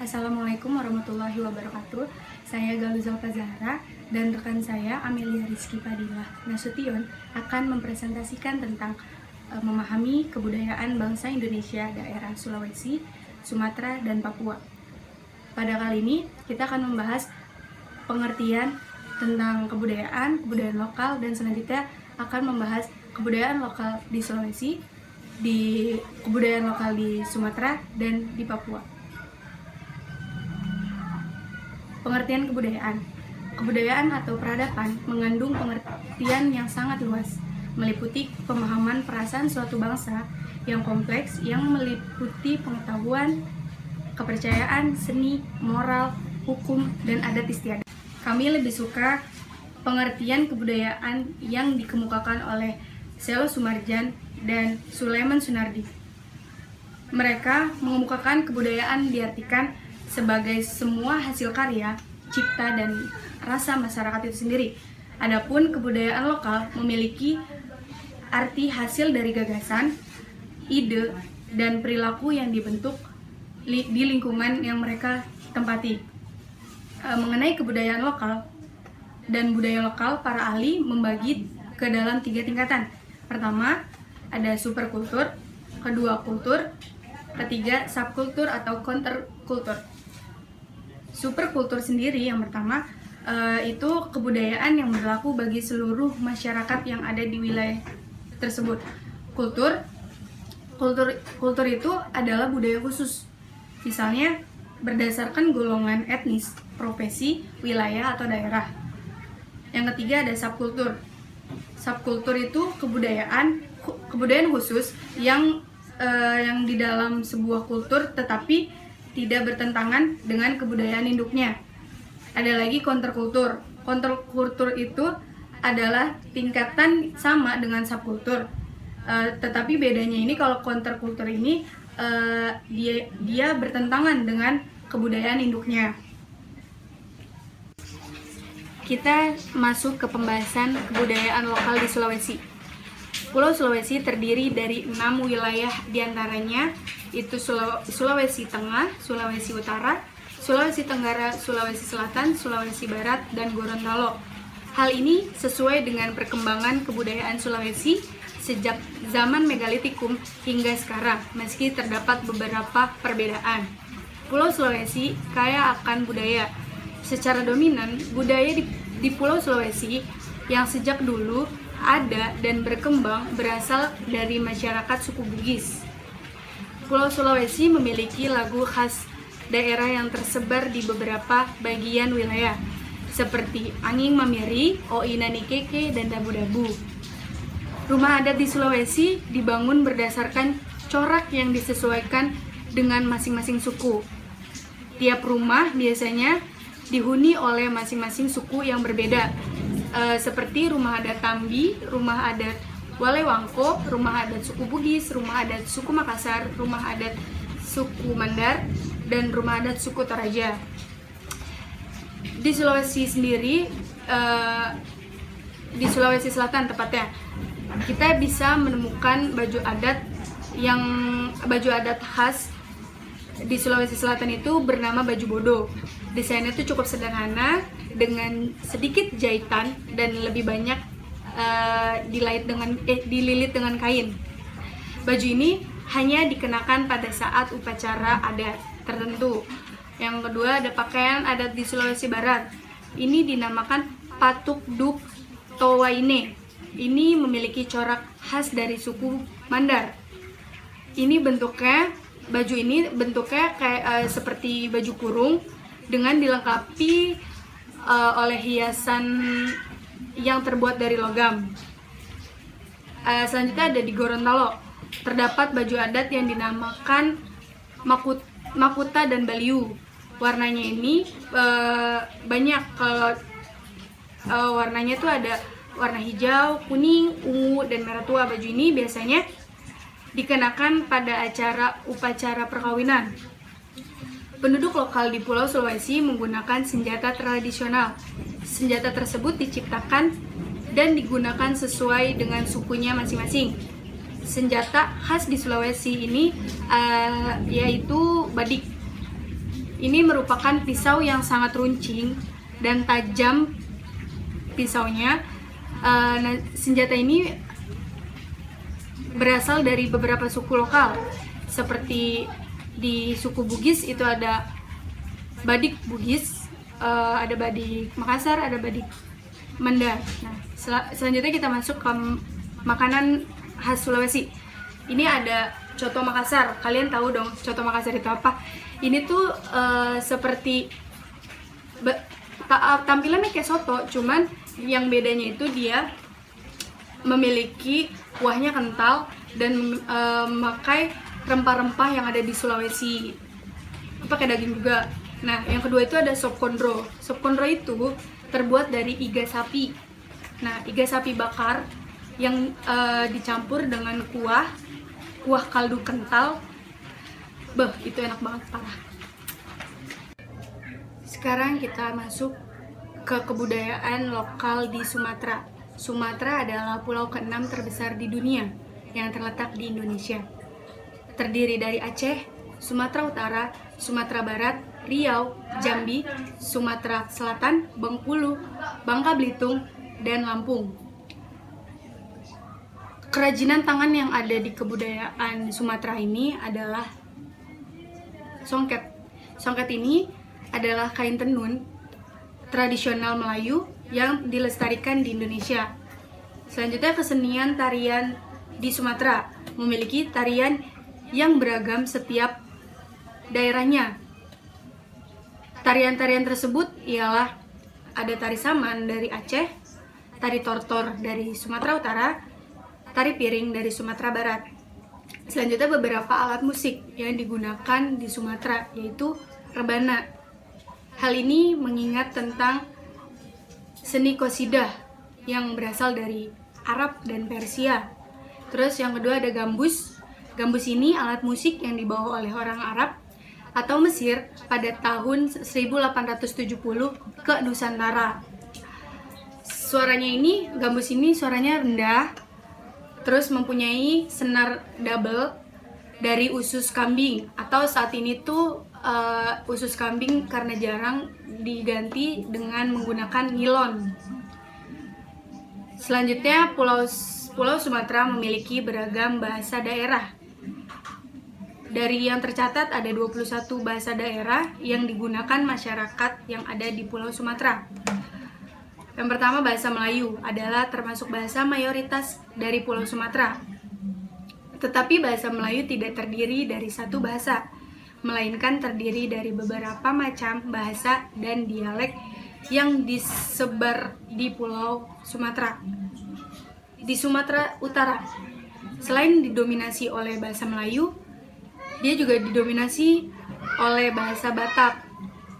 Assalamualaikum warahmatullahi wabarakatuh. Saya Galuzal Zahra dan rekan saya Amelia Rizky Fadilah Nasution akan mempresentasikan tentang memahami kebudayaan bangsa Indonesia daerah Sulawesi, Sumatera, dan Papua. Pada kali ini kita akan membahas pengertian tentang kebudayaan lokal, dan selanjutnya akan membahas kebudayaan lokal di Sulawesi, di kebudayaan lokal di Sumatera, dan di Papua. Pengertian kebudayaan. Kebudayaan atau peradaban mengandung pengertian yang sangat luas, meliputi pemahaman perasaan suatu bangsa yang kompleks yang meliputi pengetahuan, kepercayaan, seni, moral, hukum, dan adat istiadat. Kami lebih suka pengertian kebudayaan yang dikemukakan oleh Selo Sumarjan dan Sulaiman Sunardi. Mereka mengemukakan kebudayaan diartikan sebagai semua hasil karya, cipta, dan rasa masyarakat itu sendiri. Adapun kebudayaan lokal memiliki arti hasil dari gagasan, ide, dan perilaku yang dibentuk di lingkungan yang mereka tempati. Mengenai kebudayaan lokal dan budaya lokal, para ahli membagi ke dalam 3 tingkatan. Pertama, ada superkultur, kedua kultur, ketiga subkultur atau counterkultur. Superkultur sendiri yang pertama itu kebudayaan yang berlaku bagi seluruh masyarakat yang ada di wilayah tersebut. Kultur itu adalah budaya khusus, misalnya berdasarkan golongan etnis, profesi, wilayah, atau daerah. Yang ketiga ada subkultur. Subkultur itu kebudayaan khusus yang di dalam sebuah kultur tetapi tidak bertentangan dengan kebudayaan induknya. Ada lagi counterkultur. Counterkultur itu adalah tingkatan sama dengan subkultur. Tetapi bedanya ini, kalau counterkultur ini dia bertentangan dengan kebudayaan induknya. Kita masuk ke pembahasan kebudayaan lokal di Sulawesi. Pulau Sulawesi terdiri dari 6 wilayah, diantaranya itu Sulawesi Tengah, Sulawesi Utara, Sulawesi Tenggara, Sulawesi Selatan, Sulawesi Barat, dan Gorontalo. Hal ini sesuai dengan perkembangan kebudayaan Sulawesi sejak zaman megalitikum hingga sekarang, meski terdapat beberapa perbedaan. Pulau Sulawesi kaya akan budaya. Secara dominan, budaya di Pulau Sulawesi yang sejak dulu ada dan berkembang berasal dari masyarakat suku Bugis. Pulau Sulawesi memiliki lagu khas daerah yang tersebar di beberapa bagian wilayah, seperti Anging Mamiri, Oinani Keke, dan Dabu-Dabu. Rumah adat di Sulawesi dibangun berdasarkan corak yang disesuaikan dengan masing-masing suku. Tiap rumah biasanya dihuni oleh masing-masing suku yang berbeda, seperti rumah adat Tambi, rumah adat Walewangko, rumah adat suku Bugis, rumah adat suku Makassar, rumah adat suku Mandar, dan rumah adat suku Toraja. Di Sulawesi sendiri, di Sulawesi Selatan tepatnya, kita bisa menemukan baju adat khas di Sulawesi Selatan itu bernama baju bodo. Desainnya itu cukup sederhana dengan sedikit jahitan dan lebih banyak dililit dengan kain. Baju ini hanya dikenakan pada saat upacara adat tertentu. Yang kedua ada pakaian adat di Sulawesi Barat. Ini dinamakan Patuk Duk Towaine. Ini memiliki corak khas dari suku Mandar. Baju ini bentuknya kayak seperti baju kurung dengan dilengkapi oleh hiasan yang terbuat dari logam. Selanjutnya ada di Gorontalo. Terdapat baju adat yang dinamakan Makuta dan Baliu. Warnanya ini banyak. Kalau warnanya itu ada warna hijau, kuning, ungu, dan merah tua. Baju ini biasanya dikenakan pada upacara perkawinan. Penduduk lokal di Pulau Sulawesi menggunakan senjata tradisional. Senjata tersebut diciptakan dan digunakan sesuai dengan sukunya masing-masing. Senjata khas di Sulawesi ini yaitu badik. Ini merupakan pisau yang sangat runcing dan tajam pisaunya. Nah, senjata ini berasal dari beberapa suku lokal, seperti di suku Bugis itu ada Badik Bugis, ada Badik Makassar, ada Badik Menda. Nah, selanjutnya kita masuk ke makanan khas Sulawesi. Ini ada coto Makassar. Kalian tahu dong coto Makassar itu apa? Ini tuh seperti tampilannya kayak soto, cuman yang bedanya itu dia memiliki kuahnya kental dan memakai rempah-rempah yang ada di Sulawesi. Pakai daging juga. Nah, yang kedua itu ada sop kondro. Sop kondro itu terbuat dari iga sapi. Nah, iga sapi bakar yang dicampur dengan kuah kaldu kental. Itu enak banget, parah. Sekarang kita masuk ke kebudayaan lokal di Sumatera. Sumatera adalah pulau ke-6 terbesar di dunia yang terletak di Indonesia. Terdiri dari Aceh, Sumatera Utara, Sumatera Barat, Riau, Jambi, Sumatera Selatan, Bengkulu, Bangka Belitung, dan Lampung. Kerajinan tangan yang ada di kebudayaan Sumatera ini adalah songket. Songket ini adalah kain tenun tradisional Melayu yang dilestarikan di Indonesia. Selanjutnya, kesenian tarian di Sumatera memiliki tarian yang beragam setiap daerahnya. Tarian-tarian tersebut ialah ada tari saman dari Aceh, tari tortor dari Sumatera Utara, tari piring dari Sumatera Barat. Selanjutnya, beberapa alat musik yang digunakan di Sumatera yaitu rebana. Hal ini mengingat tentang seni qasidah yang berasal dari Arab dan Persia. Terus yang kedua ada gambus. Gambus ini alat musik yang dibawa oleh orang Arab atau Mesir pada tahun 1870 ke Nusantara. Gambus ini suaranya rendah, terus mempunyai senar double dari usus kambing, atau saat ini tuh usus kambing karena jarang diganti dengan menggunakan nilon. Selanjutnya, Pulau Sumatera memiliki beragam bahasa daerah. Dari yang tercatat ada 21 bahasa daerah yang digunakan masyarakat yang ada di Pulau Sumatera. Yang pertama, bahasa Melayu adalah termasuk bahasa mayoritas dari Pulau Sumatera. Tetapi bahasa Melayu tidak terdiri dari satu bahasa, melainkan terdiri dari beberapa macam bahasa dan dialek yang disebar di Pulau Sumatera. Di Sumatera Utara, selain didominasi oleh bahasa Melayu, dia juga didominasi oleh bahasa Batak,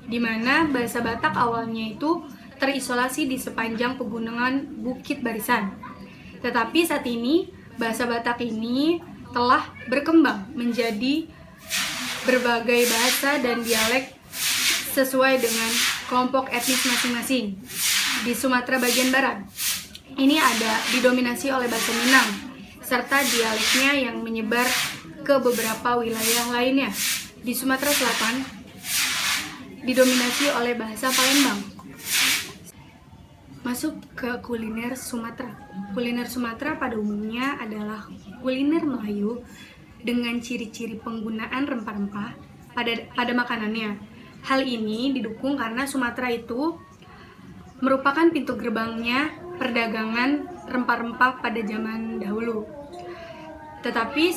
di mana bahasa Batak awalnya itu terisolasi di sepanjang pegunungan Bukit Barisan. Tetapi saat ini, bahasa Batak ini telah berkembang menjadi berbagai bahasa dan dialek sesuai dengan kelompok etnis masing-masing. Di Sumatera bagian barat, ini didominasi oleh bahasa Minang, serta dialeknya yang menyebar ke beberapa wilayah lainnya. Di Sumatera Selatan, didominasi oleh bahasa Palembang. Masuk ke kuliner Sumatera. Kuliner Sumatera pada umumnya adalah kuliner Melayu dengan ciri-ciri penggunaan rempah-rempah pada makanannya. Hal ini didukung karena Sumatera itu merupakan pintu gerbangnya perdagangan rempah-rempah pada zaman dahulu. Tetapi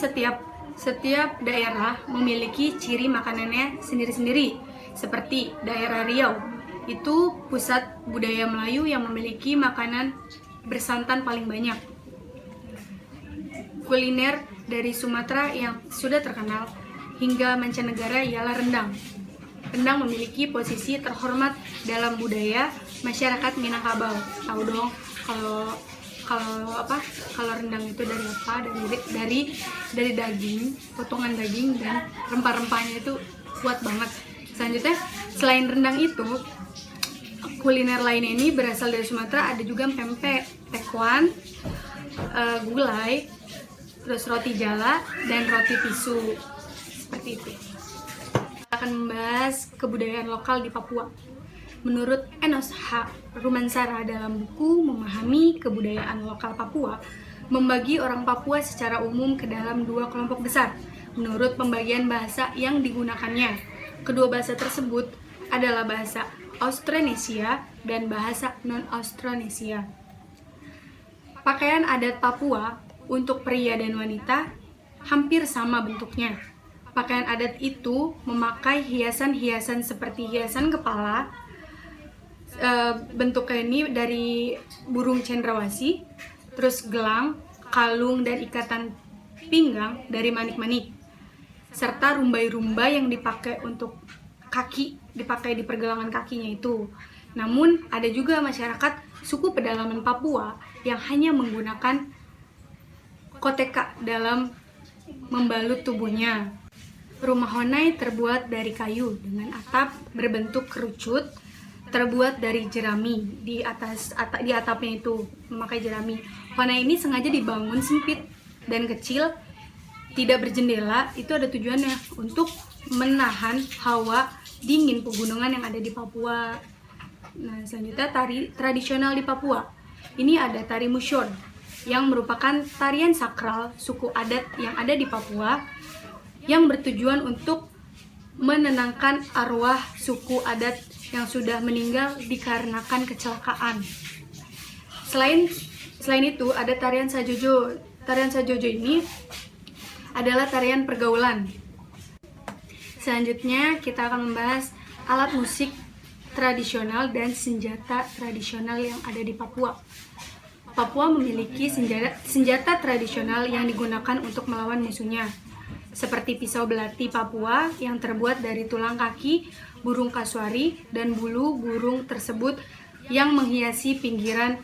setiap daerah memiliki ciri makanannya sendiri-sendiri. Seperti daerah Riau, itu pusat budaya Melayu yang memiliki makanan bersantan paling banyak. Kuliner dari Sumatera yang sudah terkenal hingga mancanegara ialah rendang. Rendang memiliki posisi terhormat dalam budaya masyarakat Minangkabau. Tahu dong kalau rendang itu dari apa? Dari daging, potongan daging, dan rempah-rempahnya itu kuat banget. Selanjutnya, selain rendang itu, kuliner lain ini berasal dari Sumatera. Ada juga pempek, tekwan, gulai, terus roti jala, dan roti pisu. Seperti itu. akan membahas kebudayaan lokal di Papua. Menurut Enos H. Rumansara dalam buku Memahami Kebudayaan Lokal Papua, membagi orang Papua secara umum ke dalam dua kelompok besar menurut pembagian bahasa yang digunakannya. Kedua bahasa tersebut adalah bahasa Austronesia dan bahasa non-Austronesia. Pakaian adat Papua untuk pria dan wanita hampir sama bentuknya. Pakaian adat itu memakai hiasan-hiasan seperti hiasan kepala, bentuknya ini dari burung cendrawasih, terus gelang, kalung, dan ikatan pinggang dari manik-manik, serta rumbai-rumbai yang dipakai untuk kaki, dipakai di pergelangan kakinya itu. Namun ada juga masyarakat suku pedalaman Papua yang hanya menggunakan koteka dalam membalut tubuhnya. Rumah Honai terbuat dari kayu dengan atap berbentuk kerucut, terbuat dari jerami. Di atapnya itu memakai jerami. Honai ini sengaja dibangun sempit dan kecil, tidak berjendela. Itu ada tujuannya untuk menahan hawa dingin pegunungan yang ada di Papua. Nah, selanjutnya tari tradisional di Papua. Ini ada tari Musyol, yang merupakan tarian sakral suku adat yang ada di Papua, yang bertujuan untuk menenangkan arwah suku adat yang sudah meninggal dikarenakan kecelakaan. Selain itu ada tarian Sajojo. Tarian Sajojo ini adalah tarian pergaulan. Selanjutnya kita akan membahas alat musik tradisional dan senjata tradisional yang ada di Papua. Papua memiliki senjata tradisional yang digunakan untuk melawan musuhnya, seperti pisau belati Papua yang terbuat dari tulang kaki burung kasuari dan bulu burung tersebut yang menghiasi pinggiran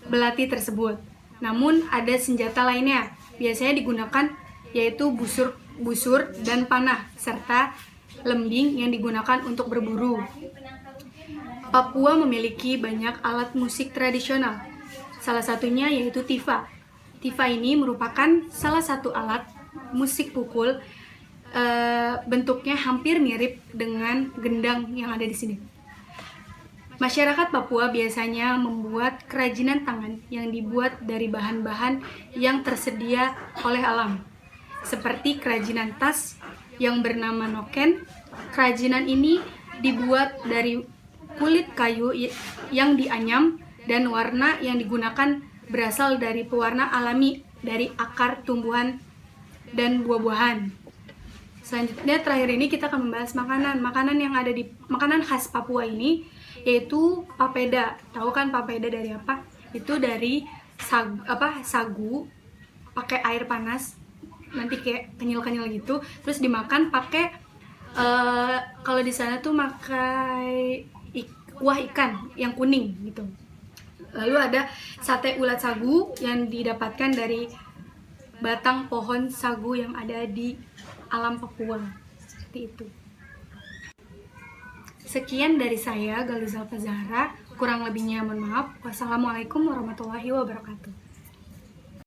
belati tersebut. Namun ada senjata lainnya biasanya digunakan, yaitu busur dan panah serta lembing yang digunakan untuk berburu. Papua memiliki banyak alat musik tradisional. Salah satunya yaitu tifa. Tifa ini merupakan salah satu alat musik pukul, bentuknya hampir mirip dengan gendang yang ada di sini. Masyarakat Papua biasanya membuat kerajinan tangan yang dibuat dari bahan-bahan yang tersedia oleh alam, seperti kerajinan tas yang bernama noken. Kerajinan ini dibuat dari kulit kayu yang dianyam, dan warna yang digunakan berasal dari pewarna alami dari akar tumbuhan dan buah-buahan. Selanjutnya terakhir ini kita akan membahas makanan khas Papua ini, yaitu papeda. Tahu kan papeda dari apa? Itu dari sagu pakai air panas, nanti kayak kenyal-kenyal gitu, terus dimakan pakai kalau di sana tuh pakai kuah ikan yang kuning gitu. Lalu ada sate ulat sagu yang didapatkan dari batang pohon sagu yang ada di alam Papua. Seperti itu. Sekian dari saya, Galizal Fazahra. Kurang lebihnya mohon maaf. Wassalamualaikum warahmatullahi wabarakatuh.